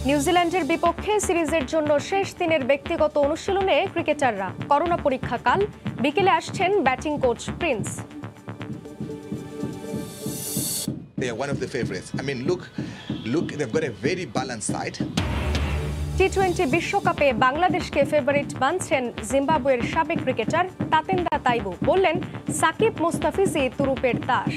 নিউজিল্যান্ডের বিপক্ষে সিরিজের জন্য শেষ দিনের ব্যক্তিগত অনুশীলনে ক্রিকেটাররা করোনা পরীক্ষাকাল বিকেলে আসছেন batting coach Prince. They are one of the favorites. I mean, look, they've got a very balanced side. টি-20 বিশ্বকাপে বাংলাদেশকে ফেভারিট মানছেন জিম্বাবুয়ের সাবেক ক্রিকেটার তাতেন্দা তাইবু। বললেন, সাকিব মুস্তাফিজই তুরুপের তাস।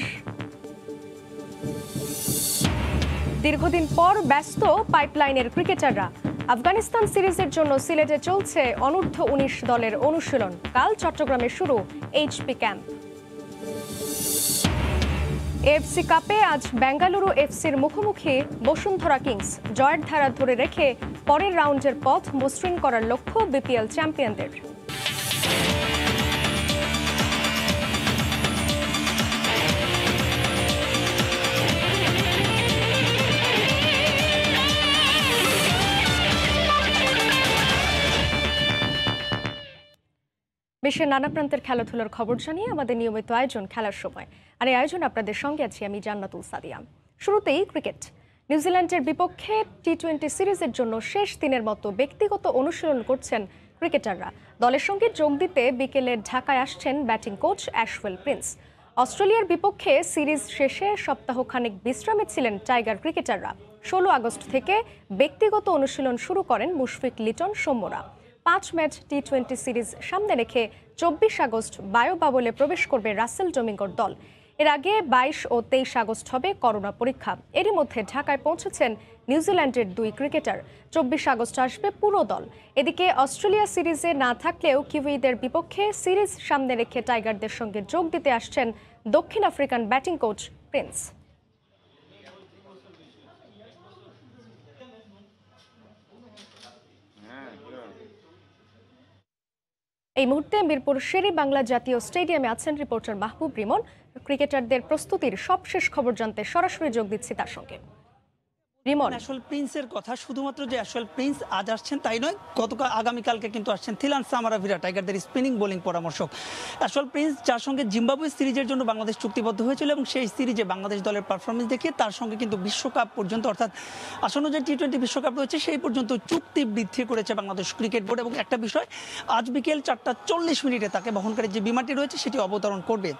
দীর্ঘদিন পর ব্যস্ত পাইপলাইনের ক্রিকেটাররা। আফগানিস্তান সিরিজের জন্য সিলেটে চলছে অনূর্ধ্ব 19 দলের অনুশীলন। কাল চট্টগ্রামে শুরু এইচপি ক্যাম্প। এএফসি কাপে আজ বেঙ্গালুরু এফসির মুখোমুখি বসুন্ধরা কিংস। জয়ের ধারা ধরে রেখে পরের রাউন্ডের পথ মসৃণ করার লক্ষ্য বিপিএল চ্যাম্পিয়নদের। বিশ্বের নানা প্রান্তের খেলাধুলার খবর জানিয়ে আমাদের নিয়মিত আয়োজন খেলার সময়। আর এই আয়োজন আপনাদের সঙ্গে আছি আমি জান্নাতুল সাদিয়া। শুরুতেই ক্রিকেট। নিউজিল্যান্ডের বিপক্ষে টি-20 সিরিজের জন্য শেষ দিনের মতো ব্যক্তিগত অনুশীলন করছেন ক্রিকেটাররা। দলের সঙ্গে যোগ দিতে বিকেলে ঢাকায় আসছেন ব্যাটিং কোচ অ্যাশওয়েল প্রিন্স। অস্ট্রেলিয়ার বিপক্ষে সিরিজ শেষে সপ্তাহখানেক বিশ্রামে ছিলেন টাইগার ক্রিকেটাররা। 16 আগস্ট থেকে ব্যক্তিগত অনুশীলন শুরু করেন মুশফিক লিটন সৌম্যরা। 5 ম্যাচ টি-20 সিরিজ সামনে রেখে 24 আগস্ট বায়ো বাবলে প্রবেশ করবে রাসেল ডোমিঙ্গোর দল। এর আগে 22 ও 23 আগস্ট হবে করোনা পরীক্ষা। এরই মধ্যে ঢাকায় পৌঁছেছেন নিউজিল্যান্ডের 2 ক্রিকেটার। 24 আগস্ট আসবে পুরো দল। এদিকে অস্ট্রেলিয়া সিরিজে না থাকলেও কিউইদের বিপক্ষে সিরিজ সামনে রেখে টাইগারদের সঙ্গে যোগ দিতে আসছেন দক্ষিণ আফ্রিকান ব্যাটিং কোচ প্রিন্স। এই মুহূর্তে মিরপুর শেরে বাংলা জাতীয় স্টেডিয়ামে আছেন রিপোর্টার মাহবুব রিমন। ক্রিকেটারদের প্রস্তুতির সবশেষ খবর জানতে সরাসরি যোগ দিচ্ছি তার সঙ্গে। রিমন, অ্যাশওয়েল প্রিন্সের কথা, শুধুমাত্র যে অ্যাশওয়েল প্রিন্স আজ আসছেন তাই নয়, আগামীকালকে কিন্তু আসছেন থিলান সামারাভিরা, টাইগারদের স্পিনিং বোলিং পরামর্শক। অ্যাশওয়েল প্রিন্স, যার সঙ্গে জিম্বাবুয়ে সিরিজের জন্য বাংলাদেশ চুক্তিবদ্ধ হয়েছিল এবং সেই সিরিজে বাংলাদেশ দলের পারফরমেন্স দেখিয়ে তার সঙ্গে কিন্তু বিশ্বকাপ পর্যন্ত, অর্থাৎ আসন্ন যে টি-20 বিশ্বকাপ রয়েছে সেই পর্যন্ত চুক্তি বৃদ্ধি করেছে বাংলাদেশ ক্রিকেট বোর্ড। এবং একটা বিষয়, আজ বিকেল 4:40 তাকে বহনকারী যে বিমানটি রয়েছে সেটি অবতরণ করবে।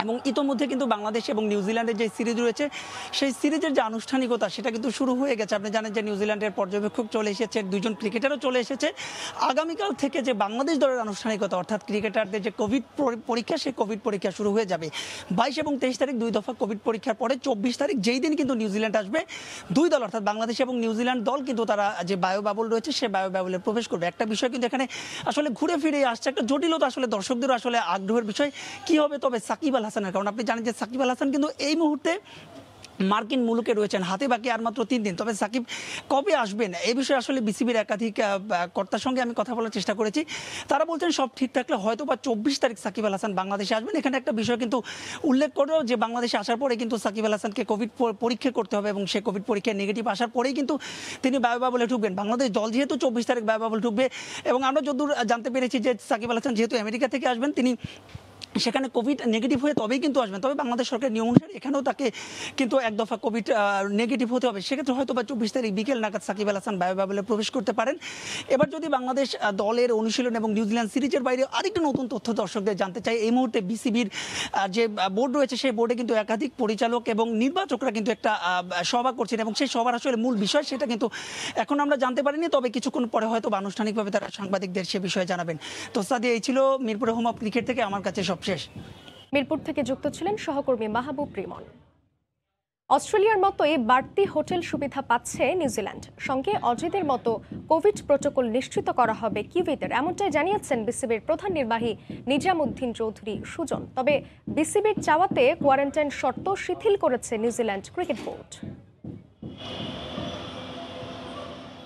এবং ইতোমধ্যে কিন্তু বাংলাদেশ এবং নিউজিল্যান্ডের যে সিরিজ রয়েছে সেই সিরিজের যে আনুষ্ঠানিকতা সেটা কিন্তু শুরু হয়ে গেছে। আপনি জানেন যে নিউজিল্যান্ডের পর্যবেক্ষক চলে এসেছে, 2জন ক্রিকেটারও চলে এসেছে। আগামীকাল থেকে যে বাংলাদেশ দলের আনুষ্ঠানিকতা, অর্থাৎ ক্রিকেটারদের যে কোভিড পরীক্ষা, সেই কোভিড পরীক্ষা শুরু হয়ে যাবে। 22 এবং 23 তারিখ 2 দফা কোভিড পরীক্ষার পরে 24 তারিখ যেই দিন কিন্তু নিউজিল্যান্ড আসবে, 2 দল অর্থাৎ বাংলাদেশ এবং নিউজিল্যান্ড দল কিন্তু তারা যে বায়ো বাবল রয়েছে সেই বায়ো বাবলে প্রবেশ করবে। একটা বিষয় কিন্তু এখানে আসলে ঘুরে ফিরে আসছে, একটা জটিলতা, আসলে দর্শকদেরও আসলে আগ্রহের বিষয় কি হবে তবে সাকিব আল হাসানের। কারণ আপনি জানেন যে সাকিব আল হাসান কিন্তু এই মুহূর্তে মার্কিন মুলুকে রয়েছেন, হাতে বাকি আর মাত্র 3 দিন। তবে সাকিব কবে আসবেন এই বিষয়ে আসলে বিসিবির একাধিক কর্তার সঙ্গে আমি কথা বলার চেষ্টা করেছি। তারা বলছেন সব ঠিক থাকলে হয়তো বা 24 তারিখ সাকিব আল হাসান বাংলাদেশে আসবেন। এখানে একটা বিষয় কিন্তু উল্লেখ করেও যে বাংলাদেশে আসার পরে কিন্তু সাকিব আল হাসানকে কোভিড পরীক্ষা করতে হবে এবং সে কোভিড পরীক্ষায় নেগেটিভ আসার পরেই কিন্তু তিনি বায়ো বাবলে ঢুকবেন। বাংলাদেশ দল যেহেতু 24 তারিখ বায়ো বাবল ঢুকবে এবং আমরা যতদূর জানতে পেরেছি যে সাকিব আল হাসান যেহেতু আমেরিকা থেকে আসবেন, তিনি সেখানে কোভিড নেগেটিভ হয়ে তবেই কিন্তু আসবেন। তবে বাংলাদেশ সরকারের নিয়ম অনুসারে এখানেও তাকে কিন্তু এক দফা কোভিড নেগেটিভ হতে হবে। সেক্ষেত্রে হয়তো বা 24 তারিখ বিকেল নাগাদ সাকিব আল হাসান বায়ো বাবলে প্রবেশ করতে পারেন। এবার যদি বাংলাদেশ দলের অনুশীলন এবং নিউজিল্যান্ড সিরিজের বাইরে আরেকটা নতুন তথ্য দর্শকদের জানতে চাই, এই মুহূর্তে বিসিবির যে বোর্ড রয়েছে সেই বোর্ডে কিন্তু একাধিক পরিচালক এবং নির্বাচকরা কিন্তু একটা সভা করছেন এবং সেই সভার আসলে মূল বিষয় সেটা কিন্তু এখন আমরা জানতে পারিনি। তবে কিছুক্ষণ পরে হয়তো আনুষ্ঠানিকভাবে তারা সাংবাদিকদের সে বিষয়ে জানাবেন। তো সাদিয়া, এই ছিল মিরপুরে হোম অফ ক্রিকেট থেকে আমার কাছে সব শেষ। মিরপুর থেকে যুক্ত ছিলেন সহকর্মী মাহবুব রিমন। অস্ট্রেলিয়ার মতোই বাড়তি হোটেল সুবিধা পাচ্ছে নিউজিল্যান্ড। সঙ্গে অজিদের মতো কোভিড প্রোটোকল নিশ্চিত করা হবে কিউইদের, এমনটাই জানিয়েছেন বিসিবির প্রধান নির্বাহী নিজামুদ্দিন চৌধুরী সুজন। তবে বিসিবির চাওয়াতে কোয়ারেন্টাইন শর্ত শিথিল করেছে নিউজিল্যান্ড ক্রিকেট বোর্ড।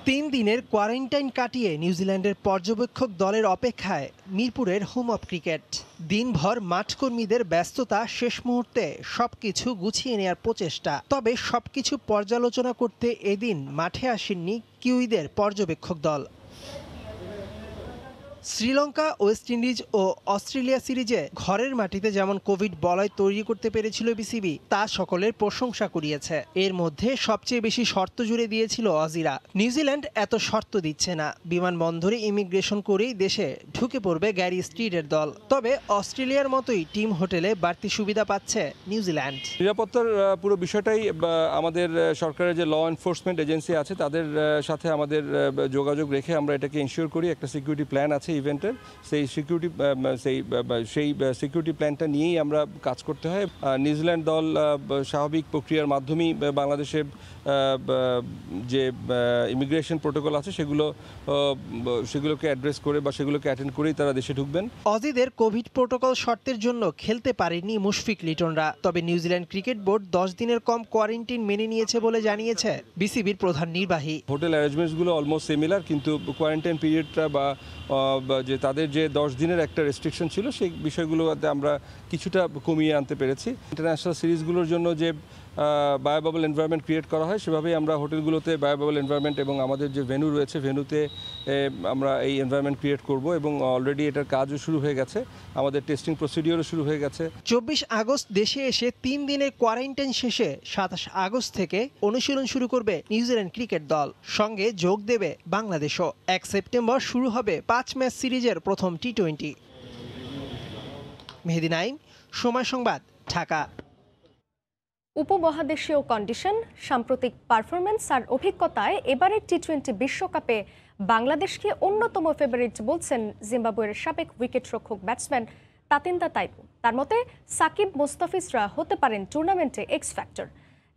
3 দিনের কোয়ারেন্টাইন কাটিয়ে নিউজিল্যান্ডের পর্যবেক্ষক দলের অপেক্ষায় মিরপুরের হোম অফ ক্রিকেট। দিনভর মাঠকর্মীদের ব্যস্ততা, শেষ মুহূর্তে সবকিছু গুছিয়ে নেওয়ার প্রচেষ্টা। তবে সবকিছু পর্যালোচনা করতে এদিন মাঠে আসেননি কিউইদের পর্যবেক্ষক দল। শ্রীলঙ্কা, ওয়েস্ট ইন্ডিজ ও অস্ট্রেলিয়া সিরিজে ঘরের মাটিতে যেমন কোভিড বলয় তৈরি করতে পেরেছিল বিসিবি, তা সকলের প্রশংসা কুড়িয়েছে। এর মধ্যে সবচেয়ে বেশি শর্ত জুড়ে দিয়েছিল অজিরা। নিউজিল্যান্ড এত শর্ত দিচ্ছে না, বিমানবন্দরে ইমিগ্রেশন করেই দেশে ঢুকে পড়বে গ্যারি স্ট্রিটের দল। তবে অস্ট্রেলিয়ার মতোই টিম হোটেলে বাড়তি সুবিধা পাচ্ছে নিউজিল্যান্ড। নিরাপত্তার পুরো বিষয়টাই আমাদের সরকারের যে ল এনফোর্সমেন্ট এজেন্সি আছে তাদের সাথে আমাদের যোগাযোগ রেখে আমরা এটাকে ইনশিওর করি। একটা সিকিউরিটি প্ল্যান আছে ইভেন্টের, সেই সিকিউরিটি প্ল্যানটা নিয়েই আমরা কাজ করতে হয়। নিউজিল্যান্ড দল স্বাভাবিক প্রক্রিয়ার মাধ্যমেই বাংলাদেশে যে ইমিগ্রেশন প্রোটোকল আছে সেগুলোকে অ্যাড্রেস করে বা সেগুলোকে অ্যাটেন্ড করেই তারা দেশে ঢুকবেন। অজিদের কোভিড প্রোটোকল শর্তের জন্য খেলতে পারেনি মুশফিক লিটনরা। তবে নিউজিল্যান্ড ক্রিকেট বোর্ড 10 দিনের কম কোয়ারেন্টাইন মেনে নিয়েছে বলে জানিয়েছে বিসিবির প্রধান নির্বাহী। হোটেল অ্যারেঞ্জমেন্টসগুলো অলমোস্ট সিমিলার, কিন্তু কোয়ারেন্টাইন পিরিয়ডটা বা যে তাদের যে 10 দিনের একটা রেস্ট্রিকশন ছিল সেই বিষয়গুলোতে আমরা কিছুটা কমিয়ে আনতে পেরেছি। ইন্টারন্যাশনাল সিরিজগুলোর জন্য যে বায়োবাবল এনভায়রনমেন্ট ক্রিয়েট করা হয় সেভাবেই আমরা হোটেলগুলোতে বায়োবাবল এনভায়রনমেন্ট এবং আমাদের যে ভেন্যু রয়েছে ভেন্যুতে আমরা এই এনভায়রনমেন্ট ক্রিয়েট করব এবং অলরেডি এটার কাজও শুরু হয়ে গেছে, আমাদের টেস্টিং প্রসিডিওরও শুরু হয়ে গেছে। 24 আগস্ট দেশে এসে 3 দিনের কোয়ারেন্টাইন শেষে 27 আগস্ট থেকে অনুশীলন শুরু করবে নিউজিল্যান্ড ক্রিকেট দল। সঙ্গে যোগ দেবে বাংলাদেশও। 1 সেপ্টেম্বর শুরু হবে 5 ম্যাচ সিরিজের প্রথম টি20। মেহেদী নাইম, সময় সংবাদ, ঢাকা। উপমহাদেশীয় কন্ডিশন, সাম্প্রতিক পারফরমেন্স আর অভিজ্ঞতায় এবারের টি20 বিশ্বকাপে বাংলাদেশকে অন্যতম ফেভারিট বলছেন জিম্বাবুয়ের সাবেক উইকেটরক্ষক ব্যাটসম্যান তাতিন্দা তাইবু। তার মতে সাকিব, মুস্তাফিজরা হতে পারেন টুর্নামেন্টে এক্স ফ্যাক্টর।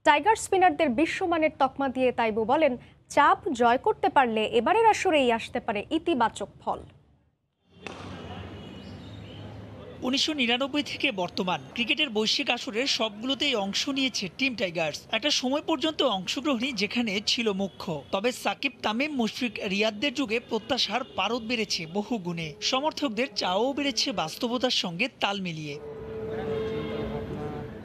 টাইগার স্পিনারদের বিশ্বমানের তকমা দিয়ে তাইবু বলেন, চাপ জয় করতে পারলে এবারের আসরেই আসতে পারে ইতিবাচক ফল। 1999 থেকে বর্তমান ক্রিকেটের বৈশ্বিক আসরের সবগুলোতেই অংশ নিয়েছে টিম টাইগার্স। একটা সময় পর্যন্ত অংশগ্রহণই যেখানে ছিল মুখ্য। তবে সাকিব, তামিম, মুশফিক, রিয়াদদের যুগে প্রত্যাশার পারদ বেড়েছে বহু গুণে। সমর্থকদের চাওয়াও বেড়েছে বাস্তবতার সঙ্গে তাল মিলিয়ে।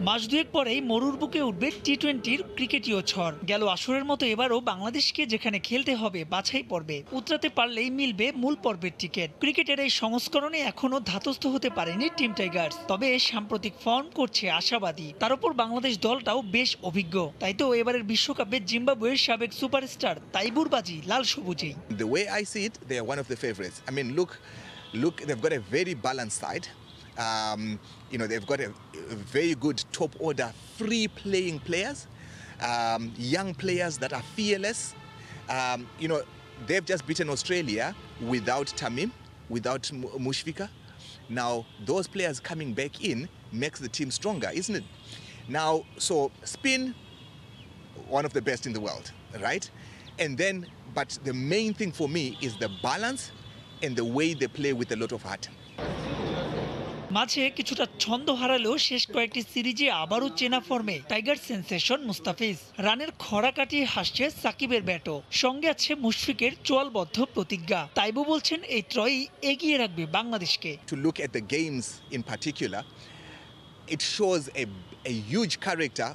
মাস দুয়েক পরেই মরুর বুকে উঠবে টি20-র ক্রিকেটীয় ঝড়। গেল আসরের মতো এবারও বাংলাদেশকে যেখানে খেলতে হবে বাছাই পর্বে, উতরাতে পারলেই মিলবে মূল পর্বের টিকিট। ক্রিকেটের এই সংস্করণে এখনও ধাতস্থ হতে পারেনি টিম টাইগার্স, তবে সাম্প্রতিক ফর্ম করছে আশাবাদী। তার উপর বাংলাদেশ দলটাও বেশ অভিজ্ঞ। তাই তো এবারের বিশ্বকাপে জিম্বাবুয়ের সাবেক সুপারস্টার তাইবুর বাজি লাল সবুজেই। The way I see it, they are one of the favorites. I mean, look, they've got a very balanced side. They've got a very good top order free playing players, young players that are fearless. They've just beaten Australia without Tamim, without Mushfika. Now those players coming back in makes the team stronger, isn't it? Now, so spin, one of the best in the world, right? But the main thing for me is the balance and the way they play with a lot of heart. মাঝে কিছুটা ছন্দ হারালেও শেষ কয়েকটি সিরিজে আবারও চেনা ফর্মে tiger sensation Mustafiz. রানের খরা কাটিয়ে হাসছে সাকিবের ব্যাটও, সঙ্গে আছে মুশফিকের চোয়ালবদ্ধ প্রতিজ্ঞা। তাইবু বলছেন এই ত্রয়ই এগিয়ে রাখবে বাংলাদেশকে। To look at the games in particular, it shows a huge character,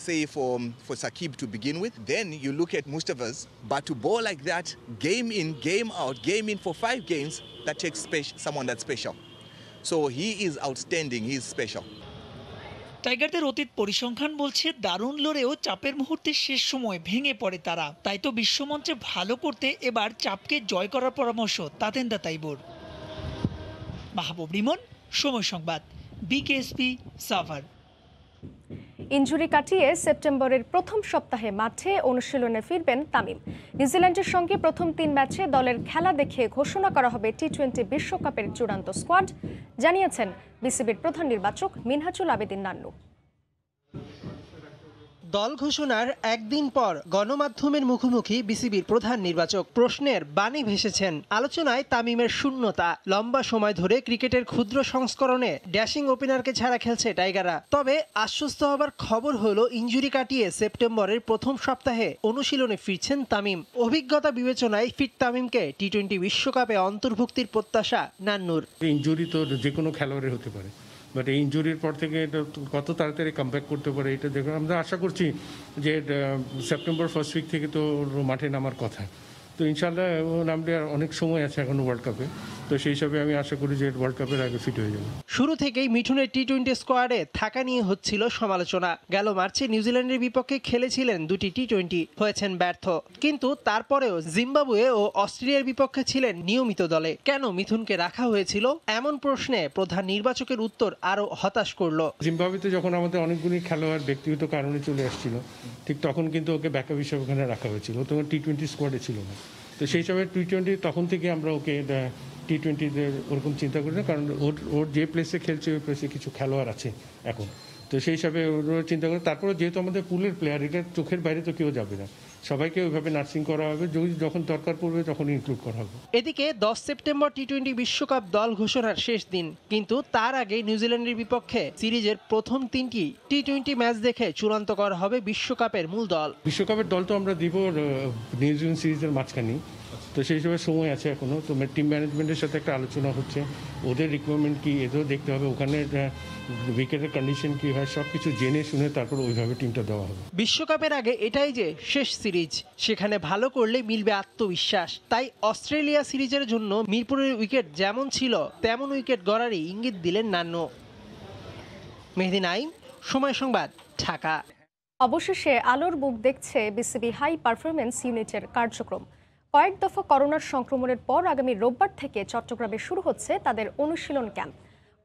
say for Sakib to begin with. Then you look at Mustafa's, but to bowl like that, game in, game out, game in for 5 games, that takes someone that's special. So he is outstanding, he is special. টাইগারদের অতীত পরিসংখ্যান বলছে দারুণ লড়েও চাপের মুহূর্তে শেষ সময় ভেঙে পড়ে তারা। তাই তো বিশ্বমঞ্চে ভালো করতে এবার চাপকে জয় করার পরামর্শ তাতেন্দা তাইবুর। মাহবুব রিমন, সময় সংবাদ, বিকেএসপি, সাভার। ইনজুরি কাটিয়ে সেপ্টেম্বরের প্রথম সপ্তাহে মাঠে অনুশীলনে ফিরবেন তামিম। নিউজিল্যান্ডের সঙ্গে প্রথম 3 ম্যাচে দলের খেলা দেখে ঘোষণা করা হবে টি20 বিশ্বকাপের চূড়ান্ত স্কোয়াড, জানিয়েছেন বিসিবির প্রধান নির্বাচক মিনহাজুল আবেদিন নান্নু। দল ঘোষণার একদিন পর গণমাধ্যমের মুখোমুখি বিসিবির প্রধান নির্বাচক। প্রশ্নের বাণী ভেসেছেন। আলোচনায় তামিমের শূন্যতা। লম্বা সময় ধরে ক্রিকেটের ক্ষুদ্র সংস্করণে ড্যাশিং ওপেনারকে ছাড়া খেলছে টাইগাররা। তবে আশ্বস্ত হবার খবর হলো ইনজুরি কাটিয়ে সেপ্টেম্বরের প্রথম সপ্তাহে অনুশীলনে ফিরছেন তামিম। অভিজ্ঞতা বিবেচনায় ফিট তামিমকে টি20 বিশ্বকাপে অন্তর্ভুক্তির প্রত্যাশা নান্নুর। ইনজুরি তো যে কোনো খেলোয়াড়ের হতে পারে, বাট এই ইনজুরির পর থেকে এটা কত তাড়াতাড়ি কামব্যাক করতে পারে এটা দেখুন। আমরা আশা করছি যে সেপ্টেম্বর ফার্স্ট উইক থেকে তো মাঠে নামার কথা। তো ইনশাল্লাহ আমরা অনেক সময় আছে এখনো ওয়ার্ল্ড কাপে, তো সেই হিসাবে আমি আশা করি যে ওয়ার্ল্ড কাপের আগে ফিট হয়ে যাবে। শুরু থেকেই মিঠুনের টি-20 স্কোয়াডে থাকা নিয়ে হচ্ছিল সমালোচনা। গেল মার্চে নিউজিল্যান্ডের বিপক্ষে খেলেছিলেন দুটি টি-20, হয়েছেন ব্যর্থ। কিন্তু তারপরেও জিম্বাবুয়ে ও অস্ট্রেলিয়ার বিপক্ষে ছিলেন নিয়মিত দলে। কেন মিথুনকে রাখা হয়েছিল এমন প্রশ্নে প্রধান নির্বাচকের উত্তর আরও হতাশ করলো। জিম্বাবুয়েতে যখন আমাদের অনেকগুলি খেলোয়াড় ব্যক্তিগত কারণে চলে আসছিল, ঠিক তখন কিন্তু ওকে ব্যাকআপ হিসেবে ওখানে রাখা হয়েছিল, ও তখন টি-20 স্কোয়াডে ছিল না। তো সেই সময় টি-20 তখন থেকে আমরা ওকে টি-20তে ওরকম চিন্তা করি না, কারণ ওর যে প্লেসে খেলছে ওই প্লেসে কিছু খেলোয়াড় আছে এখন, তো সেই হিসাবে ওরা চিন্তা করে। তারপরে যেহেতু আমাদের পুলের প্লেয়ার, এটা চোখের বাইরে তো কেউ যাবে না, সবাইকে ওইভাবে নার্সিং করা হবে, যখন দরকার পড়বে তখন ইনক্লুড করা হবে। এদিকে 10 সেপ্টেম্বর টি-20 বিশ্বকাপ দল ঘোষণার শেষ দিন, কিন্তু তার আগে নিউজিল্যান্ডের বিপক্ষে সিরিজের প্রথম 3টি টি-20 ম্যাচ দেখে চূড়ান্ত করা হবে বিশ্বকাপের মূল দল। বিশ্বকাপের দল তো আমরা দিব নিউজিল্যান্ড সিরিজের মাঝখানেই, তো সেই হিসাবে সময় আছে এখনও। তো টিম ম্যানেজমেন্টের সাথে একটা আলোচনা হচ্ছে, ওদের রিকোয়ারমেন্ট কী এদেরও দেখতে হবে, ওখানে উইকেটের কন্ডিশন কী হয় সব কিছু জেনে শুনে তারপর ওইভাবে টিমটা দেওয়া হবে। বিশ্বকাপের আগে এটাই যে শেষ সিরিজ, সেখানে ভালো করলে মিলবে আত্মবিশ্বাস। তাই অস্ট্রেলিয়া সিরিজের জন্য মিরপুরের উইকেট যেমন ছিল তেমন উইকেট গড়ারই ইঙ্গিত দিলেন নান্নু। মেহেদী নাইম, সময় সংবাদ, ঢাকা। অবশেষে আলোর মুখ দেখছে বিসিবি হাই পারফরমেন্স ইউনিটের কার্যক্রম। কয়েক দফা করোনার সংক্রমণের পর আগামী রোববার থেকে চট্টগ্রামে শুরু হচ্ছে তাদের অনুশীলন ক্যাম্প।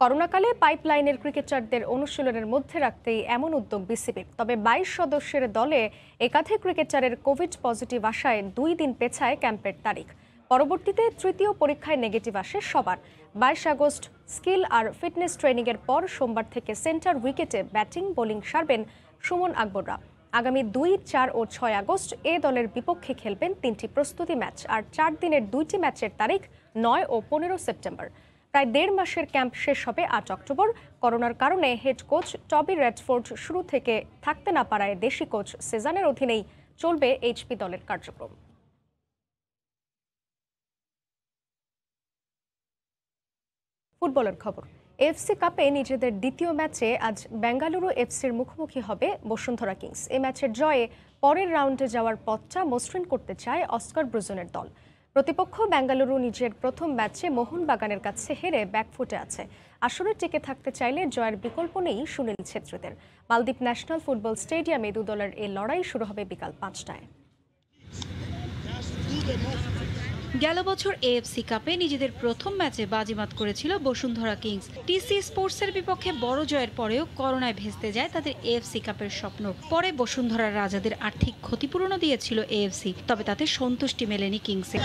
করোনাকালে পাইপলাইনের ক্রিকেটারদের অনুশীলনের মধ্যে রাখতেই এমন উদ্যোগ বিসিবির। তবে 22 সদস্যের দলে একাধিক ক্রিকেটারের কোভিড পজিটিভ আসায় 2 দিন পেছায় ক্যাম্পের তারিখ। পরবর্তীতে তৃতীয় পরীক্ষায় নেগেটিভ আসে সবার। 22 আগস্ট স্কিল আর ফিটনেস ট্রেনিংয়ের পর সোমবার থেকে সেন্টার উইকেটে ব্যাটিং বোলিং সারবেন সুমন আকবররা। আগামী 2, 4 ও 6 আগস্ট এ দলের বিপক্ষে খেলবেন 3টি প্রস্তুতি ম্যাচ, আর 4 দিনের 2টি ম্যাচের তারিখ 9 ও 15 সেপ্টেম্বর। প্রায় 1.5 মাসের ক্যাম্প শেষ হবে 8 অক্টোবর। করোনার কারণে হেড কোচ টবি রেডফোর্ড শুরু থেকে থাকতে না পারায় দেশি কোচ সেজানের অধীনেই চলবে এইচপি দলের কার্যক্রম। ফুটবলের খবর। এফসি কাপে নিজেদের দ্বিতীয় ম্যাচে আজ বেঙ্গালুরু এফসির মুখোমুখি হবে বসুন্ধরা কিংস। এই ম্যাচের জয়ে পরের রাউন্ডে যাওয়ার পথটা মসৃণ করতে চায় অস্কার ব্রুজনের দল। প্রতিপক্ষ বেঙ্গালুরু নিজের প্রথম ম্যাচে মোহনবাগানের কাছে হেরে ব্যাকফুটে আছে। আসরে টিকে থাকতে চাইলে জয়ের বিকল্প নেই সুনীল ছেত্রীদের। মালদ্বীপ ন্যাশনাল ফুটবল স্টেডিয়ামে 2 দলের এই লড়াই শুরু হবে বিকাল 5টায়। গেল বছর এএফসি কাপে নিজেদের প্রথম ম্যাচে বাজিমাত করেছিল বসুন্ধরা কিংস। টিসি স্পোর্টসের বিপক্ষে বড় জয়ের পরেও করোনায় ভেস্তে যায় তাদের এএফসি কাপের স্বপ্ন। পরে বসুন্ধরার রাজাদের আর্থিক ক্ষতিপূরণও দিয়েছিল এএফসি, তবে তাতে সন্তুষ্টি মেলেনি কিংসের।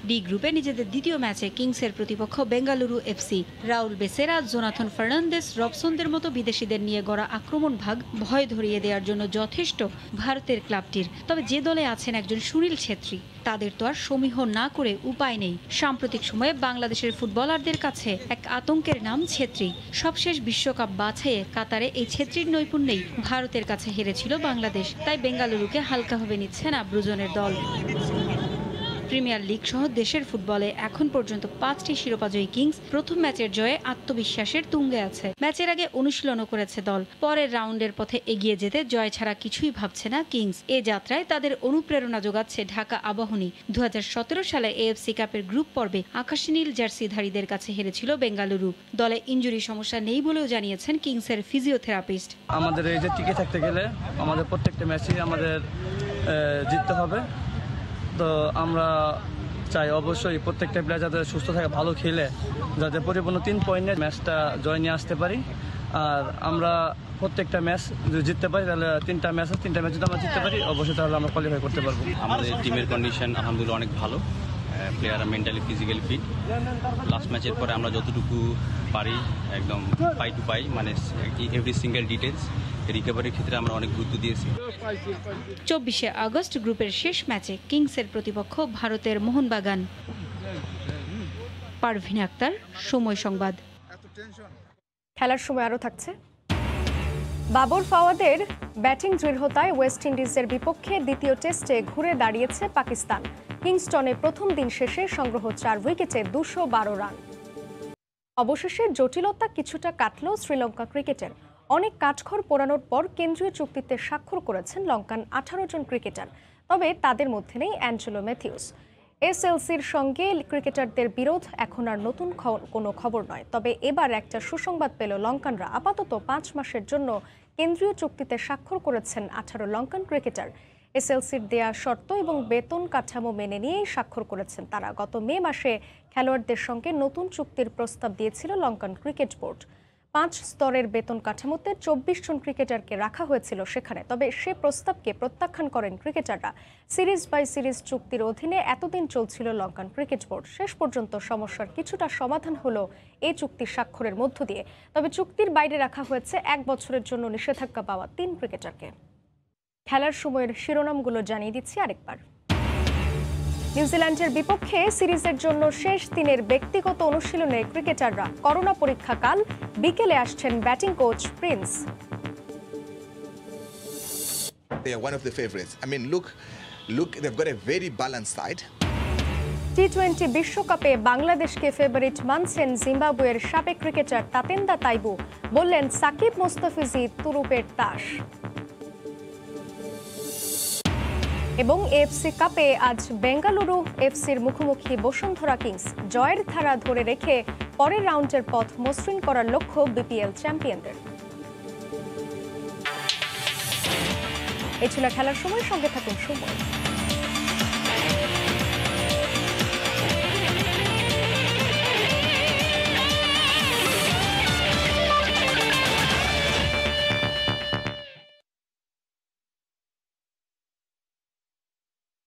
ডি গ্রুপে নিজেদের দ্বিতীয় ম্যাচে কিংসের প্রতিপক্ষ Bengaluru FC. Raul Bezerra, Jonathan Fernandes, রবসনদের মতো বিদেশিদের নিয়ে গড়া আক্রমণ ভাগ ভয় ধরিয়ে দেওয়ার জন্য যথেষ্ট ভারতের ক্লাবটির। তবে যে দলে আছেন একজন সুনীল ছেত্রী, তাদের তো আর সমীহ না করে উপায় নেই। সাম্প্রতিক সময়ে বাংলাদেশের ফুটবলারদের কাছে এক আতঙ্কের নাম ছেত্রী। সবশেষ বিশ্বকাপ বাছাইয়ে কাতারে এই ছেত্রীর নৈপুণ্যেই ভারতের কাছে হেরেছিল বাংলাদেশ। তাই বেঙ্গালুরুকে হালকাভাবে নিচ্ছে না ব্রুজনের দল। প্রিমিয়ার লিগ সহ দেশের ফুটবলে এখন পর্যন্ত 5টি শিরোপাজয়ী কিংস প্রথম ম্যাচের জয়ে আত্মবিশ্বাসের তুঙ্গে আছে। ম্যাচের আগে অনুশীলনও করেছে দল। পরের রাউন্ডের পথে এগিয়ে যেতে জয় ছাড়া কিছুই ভাবছে না কিংস। এ যাত্রায় তাদের অনুপ্রেরণা যোগাচ্ছে ঢাকা আবাহনী। 2017 সালে এএফসি কাপের গ্রুপ পর্বে আকাশী নীল জার্সিধারীদের কাছে হেরেছিল বেঙ্গালুরু। দলে ইনজুরি সমস্যা নেই বলেও জানিয়েছেন কিংসের ফিজিওথেরাপিস্ট। আমাদের এই যে টিকে থাকতে গেলে আমাদের প্রত্যেকটা ম্যাচই আমাদের জিততে হবে। তো আমরা চাই অবশ্যই প্রত্যেকটা প্লেয়ার যাতে সুস্থ থাকে, ভালো খেলে যাতে পরিপূর্ণ 3 পয়েন্টের ম্যাচটা জয় নিয়ে আসতে পারি। আর আমরা প্রত্যেকটা ম্যাচ যদি জিততে পারি তাহলে 3টা ম্যাচ যদি আমরা জিততে পারি অবশ্যই তাহলে আমরা কোয়ালিফাই করতে পারবো। আমাদের টিমের কন্ডিশন আলহামদুলিল্লাহ অনেক ভালো, প্লেয়াররা মেন্টালি ফিজিক্যালি ফিট। লাস্ট ম্যাচের পরে আমরা যতটুকু পারি একদম পাই টু পাই, মানে এভরি সিঙ্গেল ডিটেলস রিকভারির ক্ষেত্রে আমরা অনেক গুরুত্ব দিয়েছি। 24 আগস্ট গ্রুপের শেষ ম্যাচে কিংসের প্রতিপক্ষ ভারতের মোহনবাগান। পারভিন আক্তার, সময় সংবাদ। খেলার সময় আরও থাকছে। বাবর ফাওয়াদের ব্যাটিং দৃঢ়তায় ওয়েস্ট ইন্ডিজের বিপক্ষে দ্বিতীয় টেস্টে ঘুরে দাঁড়িয়েছে পাকিস্তান। কিংস্টনে প্রথম দিন শেষে সংগ্রহ 4 উইকেটে 212 রান। অবশেষে জটিলতা কিছুটা কাটল শ্রীলঙ্কা ক্রিকেটের। অনেক কাঠখড় পোড়ানোর পর কেন্দ্রীয় চুক্তিতে স্বাক্ষর করেছেন লঙ্কান 18 জন ক্রিকেটার। তবে তাদের মধ্যে নেই অ্যাঞ্জেলো ম্যাথিউস। এসএলসির সঙ্গে ক্রিকেটারদের বিরোধ এখন আর নতুন কোনো খবর নয়। তবে এবার একটা সুসংবাদ পেল লঙ্কানরা। আপাতত 5 মাসের জন্য কেন্দ্রীয় চুক্তিতে স্বাক্ষর করেছেন 18 লঙ্কান ক্রিকেটার। এসএলসির দেয়া শর্ত এবং বেতন কাঠামো মেনে নিয়েই স্বাক্ষর করেছেন তারা। গত মে মাসে খেলোয়াড়দের সঙ্গে নতুন চুক্তির প্রস্তাব দিয়েছিল লঙ্কান ক্রিকেট বোর্ড। 5 স্তরের বেতন কাঠামোতে 24 জন ক্রিকেটারকে রাখা হয়েছিল সেখানে। তবে সে প্রস্তাবকে প্রত্যাখ্যান করেন ক্রিকেটাররা। সিরিজ বাই সিরিজ চুক্তির অধীনে এতদিন চলছিল লঙ্কান ক্রিকেট বোর্ড। শেষ পর্যন্ত সমস্যার কিছুটা সমাধান হলো এই চুক্তি স্বাক্ষরের মধ্য দিয়ে। তবে চুক্তির বাইরে রাখা হয়েছে 1 বছরের জন্য নিষেধাজ্ঞা পাওয়া 3 ক্রিকেটারকে। খেলার সময়ের শিরোনামগুলো জানিয়ে দিচ্ছি আরেকবার। নিউজিল্যান্ডের বিপক্ষে সিরিজের জন্য শেষ দিনের ব্যক্তিগত অনুশীলনে ক্রিকেটাররা। করোনা পরীক্ষাকাল, বিকেলে আসছেন batting coach Prince. They are one of the favorites. I mean, look, they've got a very balanced side. টি-20 বিশ্বকাপে বাংলাদেশকে ফেভারিট মানছেন জিম্বাবুয়ের সাবেক ক্রিকেটার তাতেন্দা তাইবু। বললেন সাকিব মোস্তাফিজি তুরুপের তাস। এবং এএফসি কাপে আজ বেঙ্গালুরু এফসির মুখোমুখি বসুন্ধরা কিংস। জয়ের ধারা ধরে রেখে পরের রাউন্ডের পথ মসৃণ করার লক্ষ্য বিপিএল চ্যাম্পিয়নদের। এই ছিল খেলার সময়। সঙ্গে থাকুন সময়।